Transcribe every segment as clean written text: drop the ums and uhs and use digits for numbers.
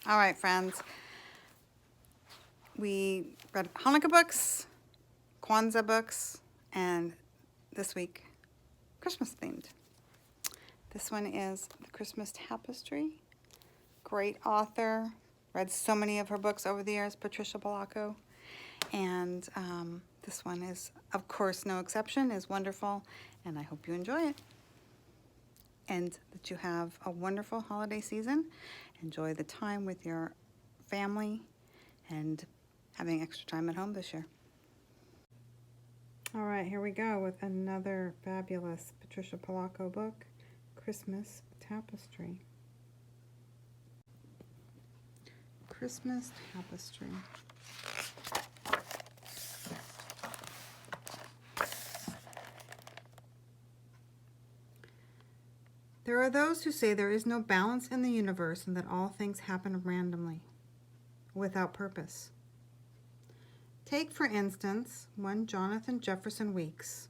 All right, friends. We read Hanukkah books, Kwanzaa books, and this week, Christmas themed. This one is The Christmas Tapestry. Great author. Read so many of her books over the years, Patricia Polacco. And this one is, of course, no exception, is wonderful, and I hope you enjoy it. And that you have a wonderful holiday season. Enjoy the time with your family and having extra time at home this year. All right, here we go with another fabulous Patricia Polacco book, Christmas Tapestry. Christmas Tapestry. There are those who say there is no balance in the universe and that all things happen randomly, without purpose. Take, for instance, one Jonathan Jefferson Weeks.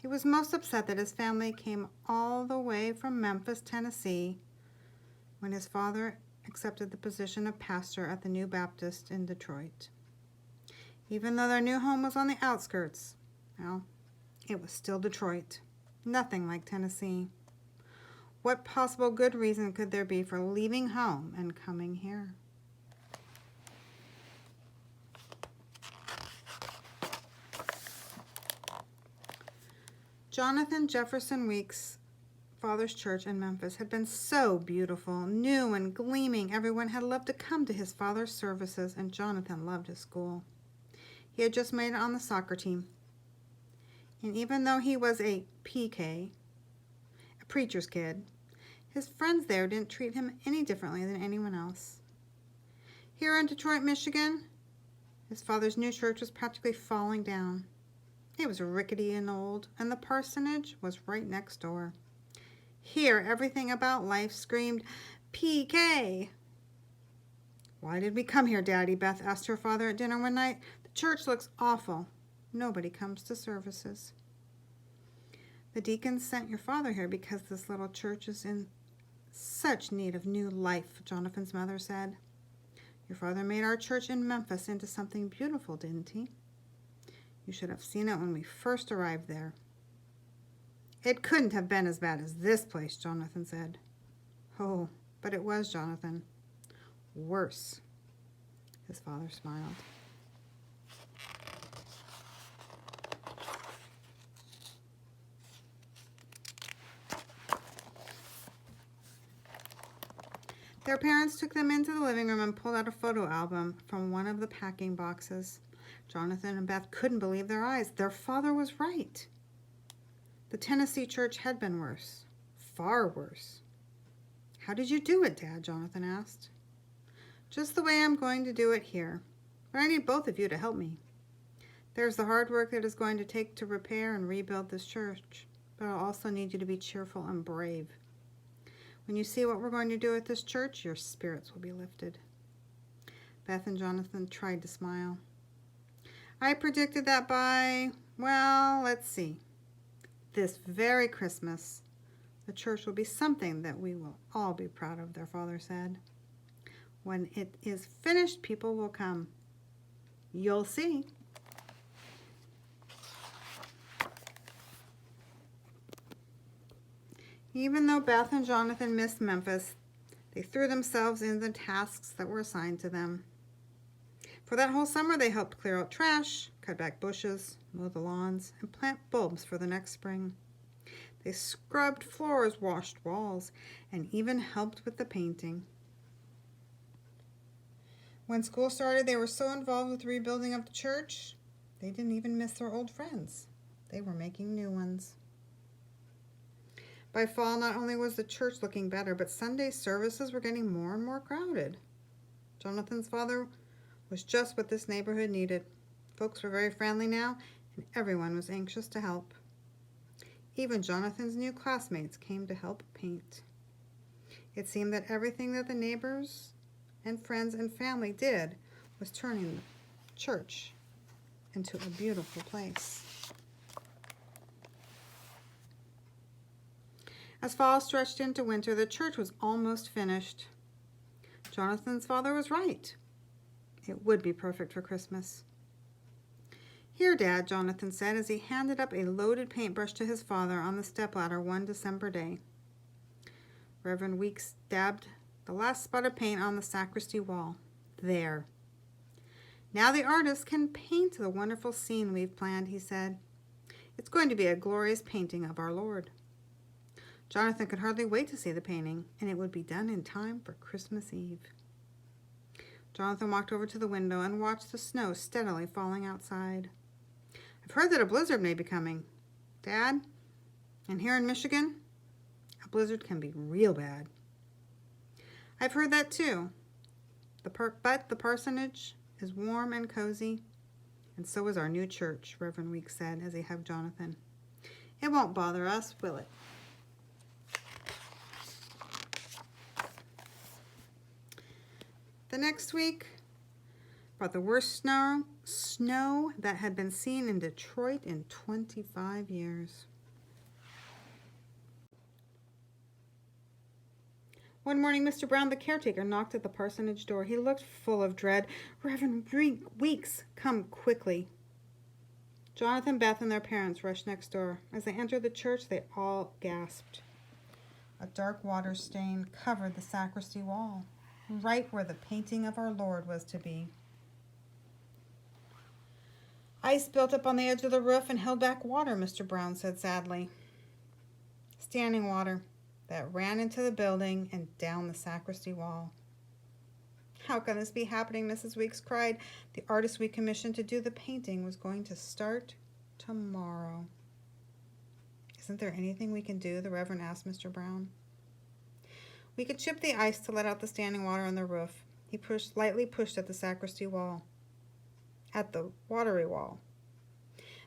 He was most upset that his family came all the way from Memphis, Tennessee, when his father accepted the position of pastor at the New Baptist in Detroit. Even though their new home was on the outskirts, well, it was still Detroit, nothing like Tennessee. What possible good reason could there be for leaving home and coming here? Jonathan Jefferson Weeks' father's church in Memphis had been so beautiful, new and gleaming. Everyone had loved to come to his father's services, and Jonathan loved his school. He had just made it on the soccer team. And even though he was a PK, a preacher's kid, his friends there didn't treat him any differently than anyone else. Here in Detroit, Michigan, his father's new church was practically falling down. It was rickety and old, and the parsonage was right next door. Here, everything about life screamed, PK. Why did we come here, Daddy? Beth asked her father at dinner one night. The church looks awful. Nobody comes to services. The deacons sent your father here because this little church is in such need of new life, Jonathan's mother said. Your father made our church in Memphis into something beautiful, didn't he? You should have seen it when we first arrived there. It couldn't have been as bad as this place, Jonathan said. Oh, but it was, Jonathan. Worse. His father smiled. Their parents took them into the living room and pulled out a photo album from one of the packing boxes. Jonathan and Beth couldn't believe their eyes. Their father was right. The Tennessee church had been worse. Far worse. How did you do it, Dad? Jonathan asked. Just the way I'm going to do it here. But I need both of you to help me. There's the hard work that is going to take to repair and rebuild this church. But I'll also need you to be cheerful and brave. When you see what we're going to do at this church, your spirits will be lifted. Beth and Jonathan tried to smile. I predicted that by, well, let's see. This very Christmas, the church will be something that we will all be proud of, their father said. When it is finished, people will come. You'll see. Even though Beth and Jonathan missed Memphis, they threw themselves into the tasks that were assigned to them. For that whole summer, they helped clear out trash, cut back bushes, mow the lawns, and plant bulbs for the next spring. They scrubbed floors, washed walls, and even helped with the painting. When school started, they were so involved with the rebuilding of the church, they didn't even miss their old friends. They were making new ones. By fall, not only was the church looking better, but Sunday services were getting more and more crowded. Jonathan's father was just what this neighborhood needed. Folks were very friendly now, and everyone was anxious to help. Even Jonathan's new classmates came to help paint. It seemed that everything that the neighbors and friends and family did was turning the church into a beautiful place. As fall stretched into winter, the church was almost finished. Jonathan's father was right. It would be perfect for Christmas. "Here, Dad," Jonathan said as he handed up a loaded paintbrush to his father on the stepladder one December day. Reverend Weeks dabbed the last spot of paint on the sacristy wall. "There. Now the artist can paint the wonderful scene we've planned," he said. "It's going to be a glorious painting of our Lord." Jonathan could hardly wait to see the painting, and it would be done in time for Christmas Eve. Jonathan walked over to the window and watched the snow steadily falling outside. "I've heard that a blizzard may be coming, Dad, and here in Michigan, a blizzard can be real bad." "I've heard that too. But the parsonage is warm and cozy, and so is our new church," Reverend Weeks said as he hugged Jonathan. "It won't bother us, will it?" The next week brought the worst snow that had been seen in Detroit in 25 years. One morning, Mr. Brown, the caretaker, knocked at the parsonage door. He looked full of dread. "Reverend Weeks, come quickly." Jonathan, Beth, and their parents rushed next door. As they entered the church, they all gasped. A dark water stain covered the sacristy wall, right where the painting of our Lord was to be. "Ice built up on the edge of the roof and held back water," Mr. Brown said sadly. "Standing water that ran into the building and down the sacristy wall." "How can this be happening?" Mrs. Weeks cried. "The artist we commissioned to do the painting was going to start tomorrow." "Isn't there anything we can do?" the Reverend asked Mr. Brown. "We could chip the ice to let out the standing water on the roof." He lightly pushed at the sacristy wall, at the watery wall.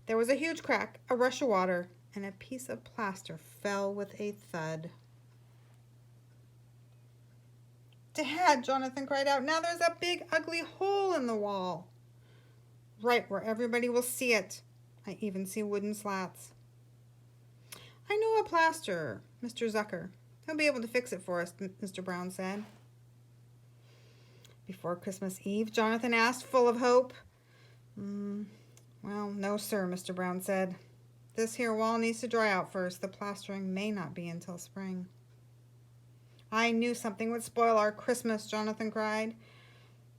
There was a huge crack, a rush of water, and a piece of plaster fell with a thud. "Dad," Jonathan cried out, "now there's a big ugly hole in the wall, right where everybody will see it. I even see wooden slats." "I know a plasterer, Mr. Zucker. He'll be able to fix it for us," Mr. Brown said. "Before Christmas Eve?" Jonathan asked, full of hope. "Well, no, sir," Mr. Brown said. "This here wall needs to dry out first. The plastering may not be until spring." "I knew something would spoil our Christmas," Jonathan cried.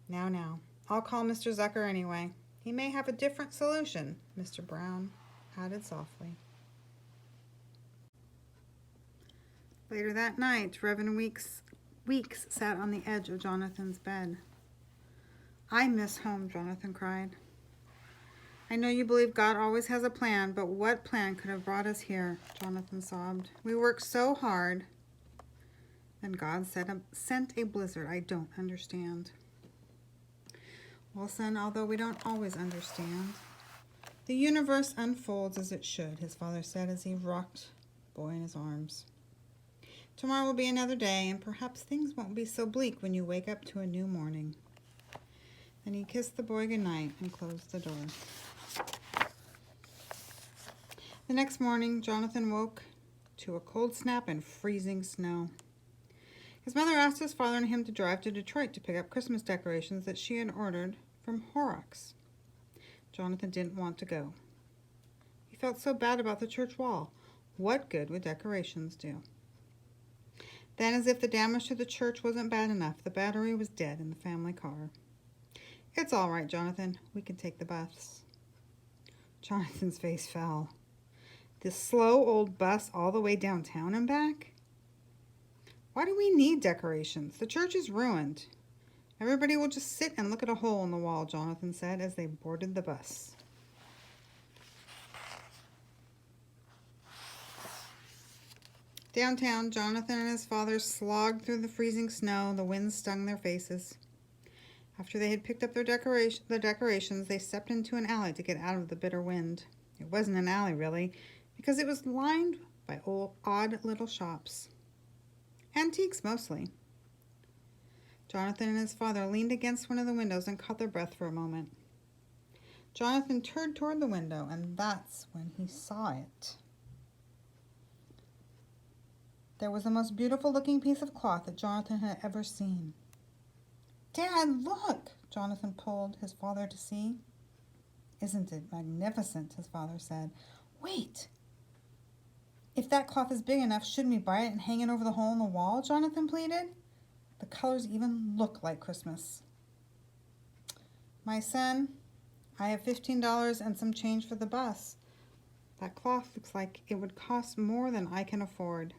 Now, I'll call Mr. Zucker anyway. He may have a different solution," Mr. Brown added softly. Later that night, Reverend Weeks sat on the edge of Jonathan's bed. "I miss home," Jonathan cried. "I know you believe God always has a plan, but what plan could have brought us here?" Jonathan sobbed. "We worked so hard. Then God sent a blizzard I don't understand." "Well, son, although we don't always understand, the universe unfolds as it should," his father said as he rocked the boy in his arms. "Tomorrow will be another day, and perhaps things won't be so bleak when you wake up to a new morning." Then he kissed the boy goodnight and closed the door. The next morning, Jonathan woke to a cold snap and freezing snow. His mother asked his father and him to drive to Detroit to pick up Christmas decorations that she had ordered from Horrocks. Jonathan didn't want to go. He felt so bad about the church wall. What good would decorations do? Then, as if the damage to the church wasn't bad enough, the battery was dead in the family car. "It's all right, Jonathan. We can take the bus." Jonathan's face fell. This slow old bus all the way downtown and back? Why do we need decorations? The church is ruined. Everybody will just sit and look at a hole in the wall, Jonathan said as they boarded the bus. Downtown, Jonathan and his father slogged through the freezing snow. The wind stung their faces. After they had picked up their decorations, they stepped into an alley to get out of the bitter wind. It wasn't an alley, really, because it was lined by odd little shops. Antiques, mostly. Jonathan and his father leaned against one of the windows and caught their breath for a moment. Jonathan turned toward the window, and that's when he saw it. There was the most beautiful-looking piece of cloth that Jonathan had ever seen. Dad, look! Jonathan pulled his father to see. Isn't it magnificent? His father said. Wait! If that cloth is big enough, shouldn't we buy it and hang it over the hole in the wall? Jonathan pleaded. The colors even look like Christmas. My son, I have $15 and some change for the bus. That cloth looks like it would cost more than I can afford.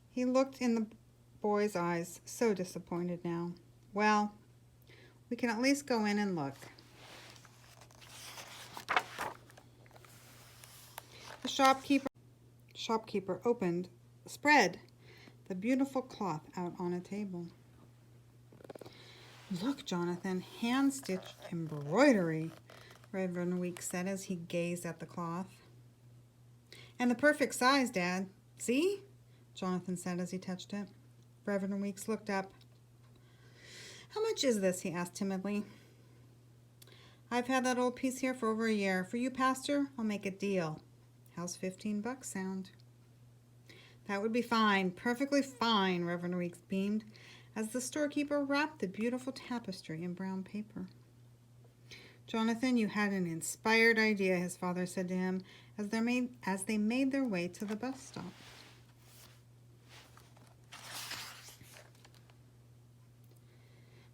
He looked in the boy's eyes, so disappointed now. Well, we can at least go in and look. The shopkeeper spread the beautiful cloth out on a table. Look, Jonathan, hand-stitched embroidery, Reverend Weeks said as he gazed at the cloth. And the perfect size, Dad. See? Jonathan said as he touched it. Reverend Weeks looked up. How much is this? He asked timidly. I've had that old piece here for over a year. For you, Pastor, I'll make a deal. How's $15 sound? That would be fine, perfectly fine, Reverend Weeks beamed, as the storekeeper wrapped the beautiful tapestry in brown paper. Jonathan, you had an inspired idea, his father said to him, as they made their way to the bus stop.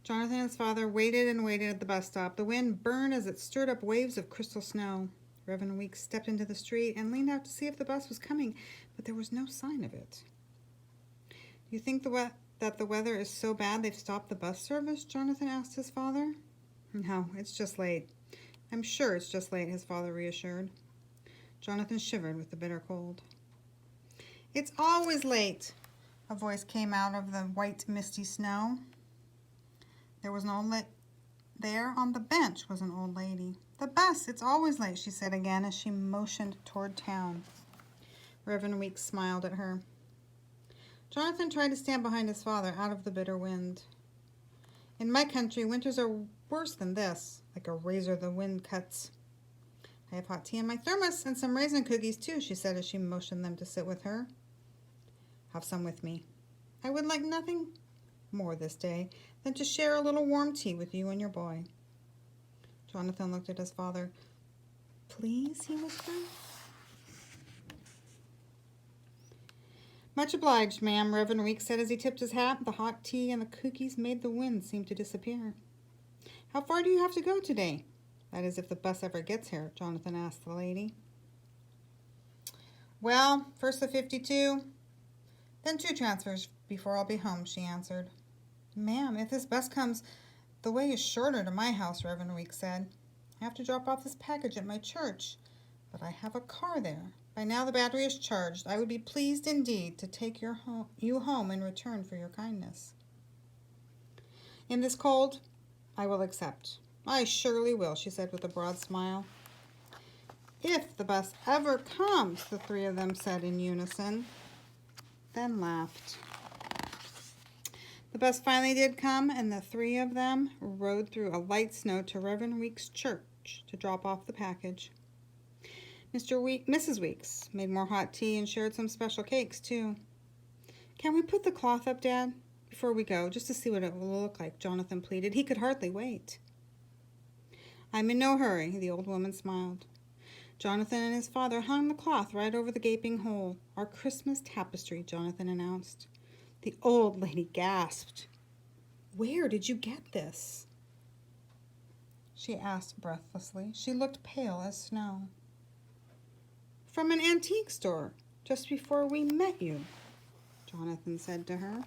Jonathan and his father waited and waited at the bus stop. The wind burned as it stirred up waves of crystal snow. Reverend Weeks stepped into the street and leaned out to see if the bus was coming, but there was no sign of it. Do you think that the weather is so bad they've stopped the bus service? Jonathan asked his father. No, it's just late. I'm sure it's just late, his father reassured. Jonathan shivered with the bitter cold. It's always late, a voice came out of the white, misty snow. There on the bench was an old lady. The bus, it's always late, she said again as she motioned toward town. Reverend Weeks smiled at her. Jonathan tried to stand behind his father out of the bitter wind. In my country, winters are worse than this, like a razor the wind cuts. I have hot tea in my thermos and some raisin cookies too, she said as she motioned them to sit with her. Have some with me. I would like nothing more this day than to share a little warm tea with you and your boy. Jonathan looked at his father. Please, he whispered. Much obliged, ma'am, Reverend Weeks said as he tipped his hat. The hot tea and the cookies made the wind seem to disappear. How far do you have to go today? That is, if the bus ever gets here, Jonathan asked the lady. Well, first the 52, then 2 transfers before I'll be home, she answered. Ma'am, if this bus comes, the way is shorter to my house, Reverend Weeks said. I have to drop off this package at my church, but I have a car there. By now the battery is charged. I would be pleased indeed to take you home in return for your kindness. In this cold, I will accept. I surely will, she said with a broad smile. If the bus ever comes, the 3 of them said in unison, then laughed. The bus finally did come, and the 3 of them rode through a light snow to Reverend Weeks' church to drop off the package. Mrs. Weeks made more hot tea and shared some special cakes, too. Can we put the cloth up, Dad, before we go, just to see what it will look like? Jonathan pleaded. He could hardly wait. I'm in no hurry, the old woman smiled. Jonathan and his father hung the cloth right over the gaping hole. Our Christmas tapestry, Jonathan announced. The old lady gasped. Where did you get this? She asked breathlessly. She looked pale as snow. From an antique store, just before we met you, Jonathan said to her.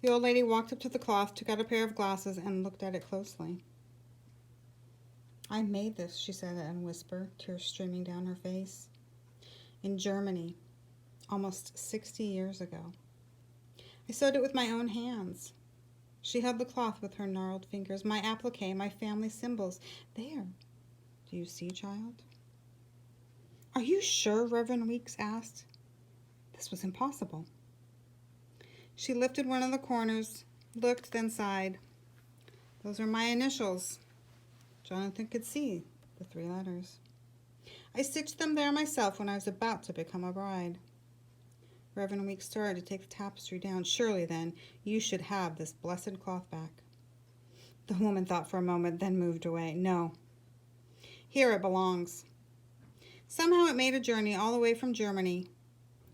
The old lady walked up to the cloth, took out a pair of glasses, and looked at it closely. I made this, she said in a whisper, tears streaming down her face. In Germany, almost 60 years ago. I sewed it with my own hands. She held the cloth with her gnarled fingers. My applique, my family symbols. There. Do you see, child? Are you sure? Reverend Weeks asked. This was impossible. She lifted one of the corners, looked, then sighed. Those are my initials. Jonathan could see the 3 letters. I stitched them there myself when I was about to become a bride. Reverend Weeks started to take the tapestry down. Surely, then, you should have this blessed cloth back. The woman thought for a moment, then moved away. No, here it belongs. Somehow it made a journey all the way from Germany.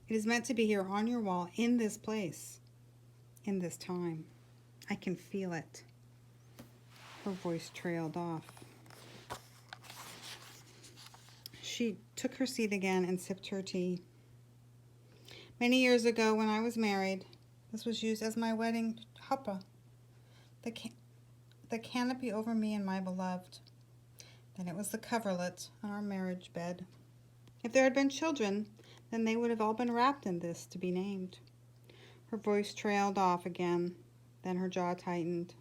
It is meant to be here on your wall, in this place, in this time. I can feel it. Her voice trailed off. She took her seat again and sipped her tea. Many years ago, when I was married, this was used as my wedding chuppah, the canopy over me and my beloved. Then it was the coverlet on our marriage bed. If there had been children, then they would have all been wrapped in this to be named. Her voice trailed off again. Then her jaw tightened.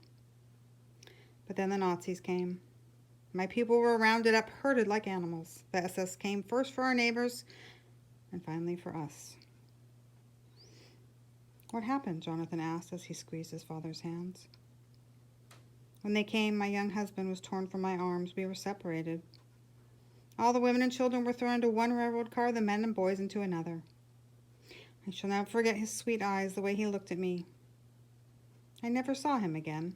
But then the Nazis came. My people were rounded up, herded like animals. The SS came first for our neighbors, and finally for us. What happened? Jonathan asked as he squeezed his father's hands. When they came, my young husband was torn from my arms. We were separated. All the women and children were thrown into one railroad car, the men and boys into another. I shall never forget his sweet eyes, the way he looked at me. I never saw him again.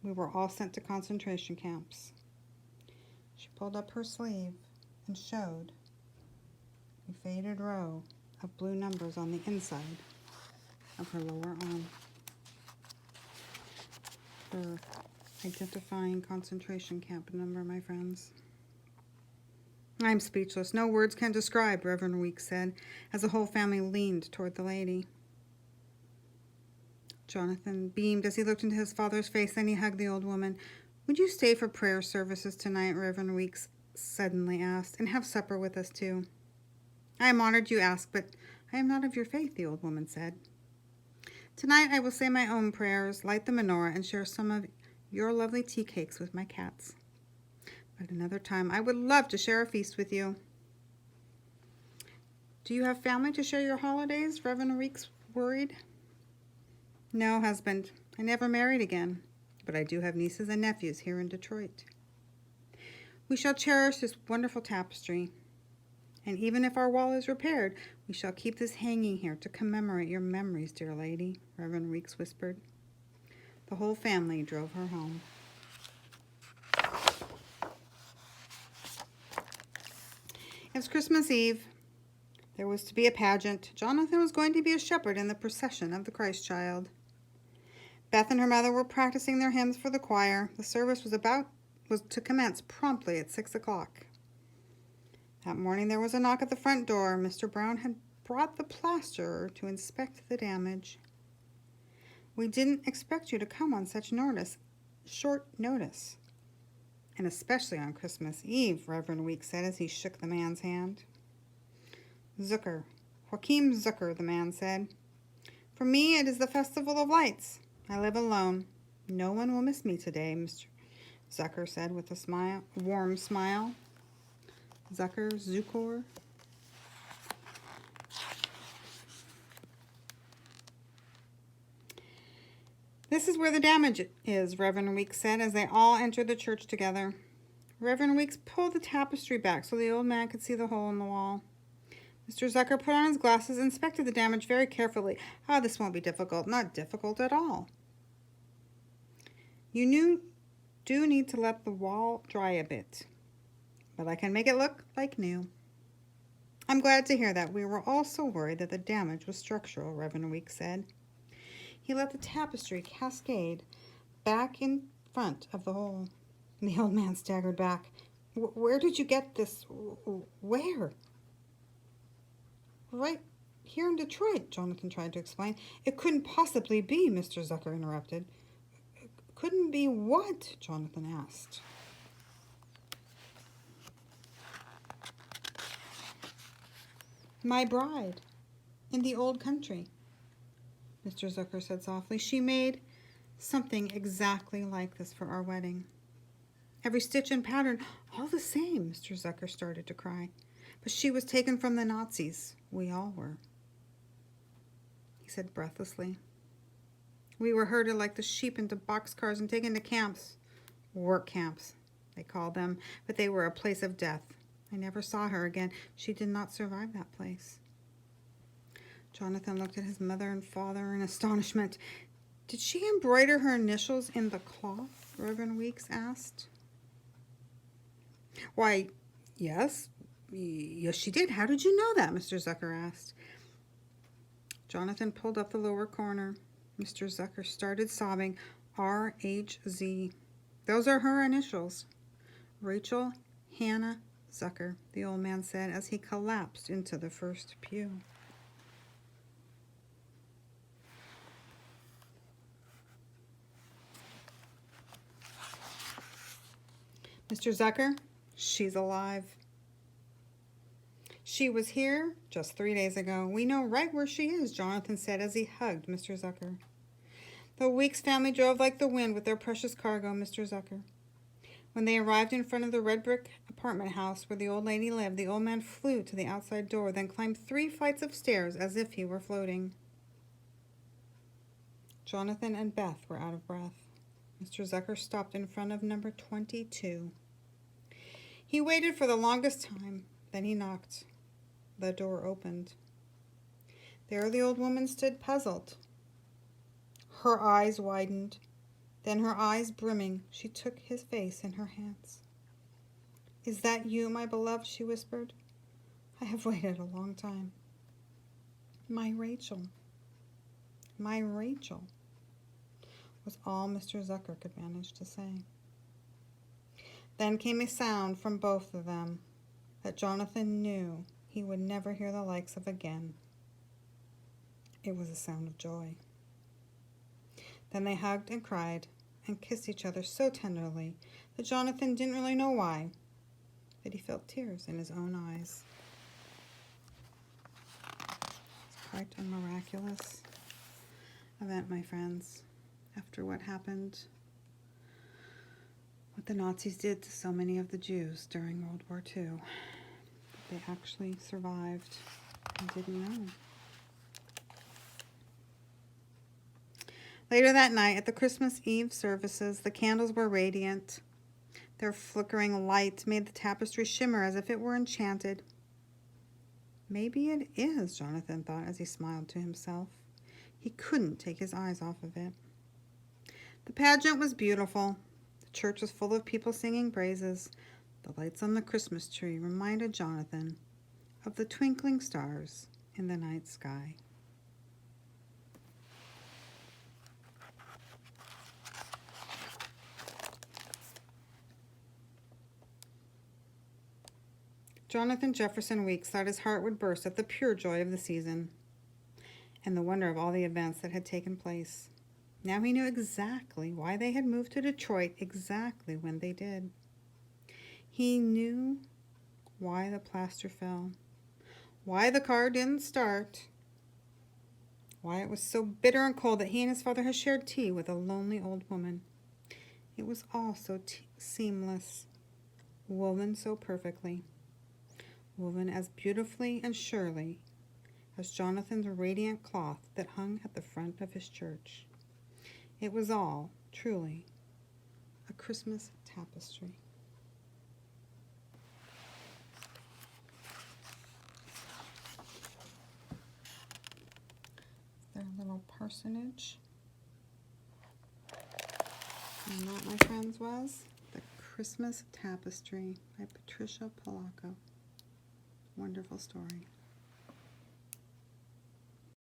We were all sent to concentration camps. She pulled up her sleeve and showed a faded row of blue numbers on the inside of her lower arm. Her identifying concentration camp number, my friends. I'm speechless. No words can describe, Reverend Weeks said, as the whole family leaned toward the lady. Jonathan beamed as he looked into his father's face, then he hugged the old woman. Would you stay for prayer services tonight, Reverend Weeks suddenly asked, and have supper with us too? I am honored you ask, but I am not of your faith, the old woman said. Tonight I will say my own prayers, light the menorah, and share some of your lovely tea cakes with my cats. But another time I would love to share a feast with you. Do you have family to share your holidays? Reverend Weeks worried. No, husband. I never married again, but I do have nieces and nephews here in Detroit. We shall cherish this wonderful tapestry, and even if our wall is repaired, we shall keep this hanging here to commemorate your memories, dear lady, Reverend Weeks whispered. The whole family drove her home. It was Christmas Eve. There was to be a pageant. Jonathan was going to be a shepherd in the procession of the Christ child. Beth and her mother were practicing their hymns for the choir. The service was to commence promptly at 6 o'clock. That morning there was a knock at the front door. Mr. Brown had brought the plasterer to inspect the damage. We didn't expect you to come on such short notice, and especially on Christmas Eve, Reverend Weeks said as he shook the man's hand. Zucker, Joachim Zucker, the man said. For me, it is the Festival of Lights. I live alone. No one will miss me today, Mr. Zucker said with a warm smile. Zucker. This is where the damage is, Reverend Weeks said as they all entered the church together. Reverend Weeks pulled the tapestry back so the old man could see the hole in the wall. Mr. Zucker put on his glasses and inspected the damage very carefully. This won't be difficult. Not difficult at all. You do need to let the wall dry a bit, but I can make it look like new. I'm glad to hear that. We were all so worried that the damage was structural, Reverend Weeks said. He let the tapestry cascade back in front of the hole. The old man staggered back. Where did you get this? Where? Right here in Detroit, Jonathan tried to explain. It couldn't possibly be, Mr. Zucker interrupted. Couldn't be what? Jonathan asked. My bride, in the old country, Mr. Zucker said softly. She made something exactly like this for our wedding. Every stitch and pattern, all the same, Mr. Zucker started to cry. But she was taken from the Nazis. We all were, he said breathlessly. We were herded like the sheep into boxcars and taken to camps. Work camps, they called them, but they were a place of death. I never saw her again. She did not survive that place. Jonathan looked at his mother and father in astonishment. "Did she embroider her initials in the cloth?" Reverend Weeks asked. "Why, yes. Yes, she did. How did you know that?" Mr. Zucker asked. Jonathan pulled up the lower corner. Mr. Zucker started sobbing. R.H.Z. "Those are her initials. Rachel Hannah Zucker," the old man said as he collapsed into the first pew. "Mr. Zucker, she's alive. She was here just 3 days ago. We know right where she is," Jonathan said as he hugged Mr. Zucker. "The Weeks family drove like the wind with their precious cargo, Mr. Zucker. When they arrived in front of the red brick apartment house where the old lady lived, the old man flew to the outside door, then climbed 3 flights of stairs as if he were floating." Jonathan and Beth were out of breath. Mr. Zucker stopped in front of number 22. He waited for the longest time. Then he knocked. The door opened. There the old woman stood, puzzled. Her eyes widened. Then, her eyes brimming, she took his face in her hands. "Is that you, my beloved?" she whispered. "I have waited a long time." "My Rachel. My Rachel," was all Mr. Zucker could manage to say. Then came a sound from both of them that Jonathan knew he would never hear the likes of again. It was a sound of joy. Then they hugged and cried and kissed each other so tenderly that Jonathan didn't really know why, but he felt tears in his own eyes. It's quite a miraculous event, my friends, after what happened, what the Nazis did to so many of the Jews during World War II. They actually survived and didn't know. Later that night, at the Christmas Eve services, the candles were radiant. Their flickering light made the tapestry shimmer as if it were enchanted. Maybe it is, Jonathan thought as he smiled to himself. He couldn't take his eyes off of it. The pageant was beautiful. The church was full of people singing praises. The lights on the Christmas tree reminded Jonathan of the twinkling stars in the night sky. Jonathan Jefferson Weeks thought his heart would burst at the pure joy of the season and the wonder of all the events that had taken place. Now he knew exactly why they had moved to Detroit exactly when they did. He knew why the plaster fell, why the car didn't start, why it was so bitter and cold that he and his father had shared tea with a lonely old woman. It was all so seamless, woven so perfectly, woven as beautifully and surely as Jonathan's radiant cloth that hung at the front of his church. It was all, truly, a Christmas tapestry. Their little parsonage. And that, my friends, was The Christmas Tapestry by Patricia Polacco. Wonderful story.